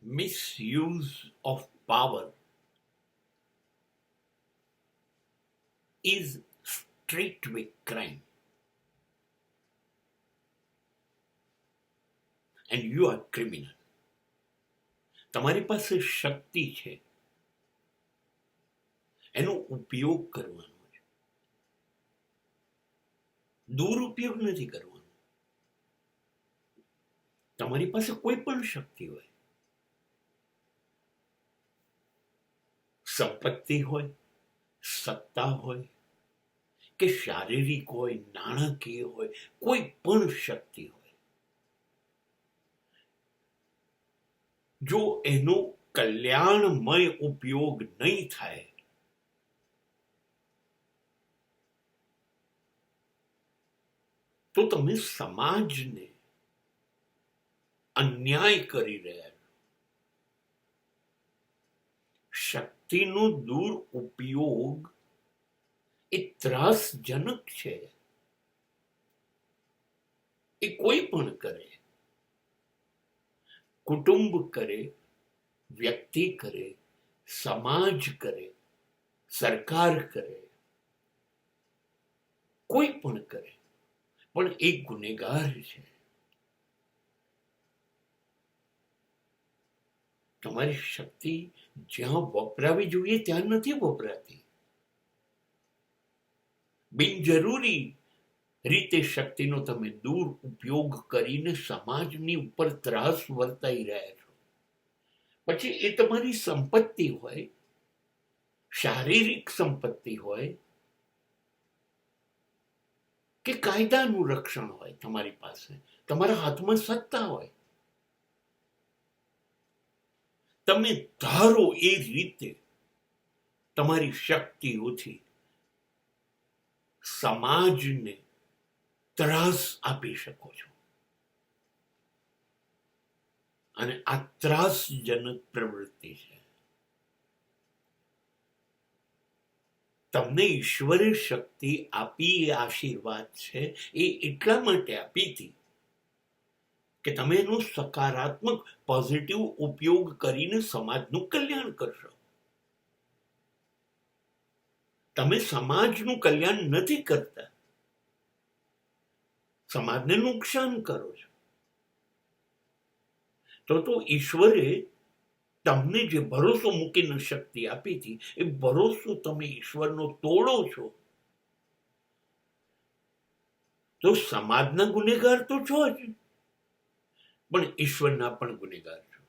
misuse of power is straightway crime. And you are criminal. તમારી પાસે શક્તિ છે, એનો ઉપયોગ કરવાનો છે, દુરુપયોગ નથી કરવાનો. તમારી પાસે કોઈ પણ શક્તિ હોય, સંપત્તિ હોય, સત્તા હોય કે શારીરિક હોય, નાણાકીય હોય, કોઈ પણ શક્તિ હોય, જો એનો કલ્યાણમય ઉપયોગ નહીં થાય તો તમે સમાજને અન્યાય કરી રહ્યા છો. શક્તિનો દુરુપયોગ એ ત્રાસજનક છે. એ કોઈ પણ કરે, કુટુંબ કરે, વ્યક્તિ કરે, સમાજ કરે, સરકાર કરે, કોઈ પણ કરે, પણ એ ગુનેગાર છે. તમારી શક્તિ જ્યાં વપરાવી જોઈએ ત્યાં નથી વપરાતી. બિનજરૂરી રીતે શક્તિનો તમે દુરુપયોગ કરીને સમાજની ઉપર ત્રાસ વર્તાઈ રહ્યા છો. પછી એ તમારી સંપત્તિ હોય, શારીરિક સંપત્તિ હોય કે કાયદાનું રક્ષણ હોય, તમારી પાસે તમારા હાથમાં સત્તા હોય, તમે ધારો એ રીતે તમારી શક્તિઓથી સમાજને ત્રાસ આપી શકો છો. અને આ ત્રાસજનક પ્રવૃત્તિ છે. તમને ઈશ્વરે શક્તિ આપી એ આશીર્વાદ છે. એ એટલા માટે આપી હતી કે તમે એનો સકારાત્મક પોઝિટિવ ઉપયોગ કરીને સમાજનું કલ્યાણ કરશો. તમે સમાજનું કલ્યાણ નથી કરતા, સમાજને નુકસાન કરો છો. તો ઈશ્વરે તમને જે ભરોસો મૂકીને શક્તિ આપી હતી એ ભરોસો તમે ઈશ્વરનો તોડો છો તો સમાજના ગુનેગાર તો છો જ, પણ ઈશ્વરના પણ ગુનેગાર છો.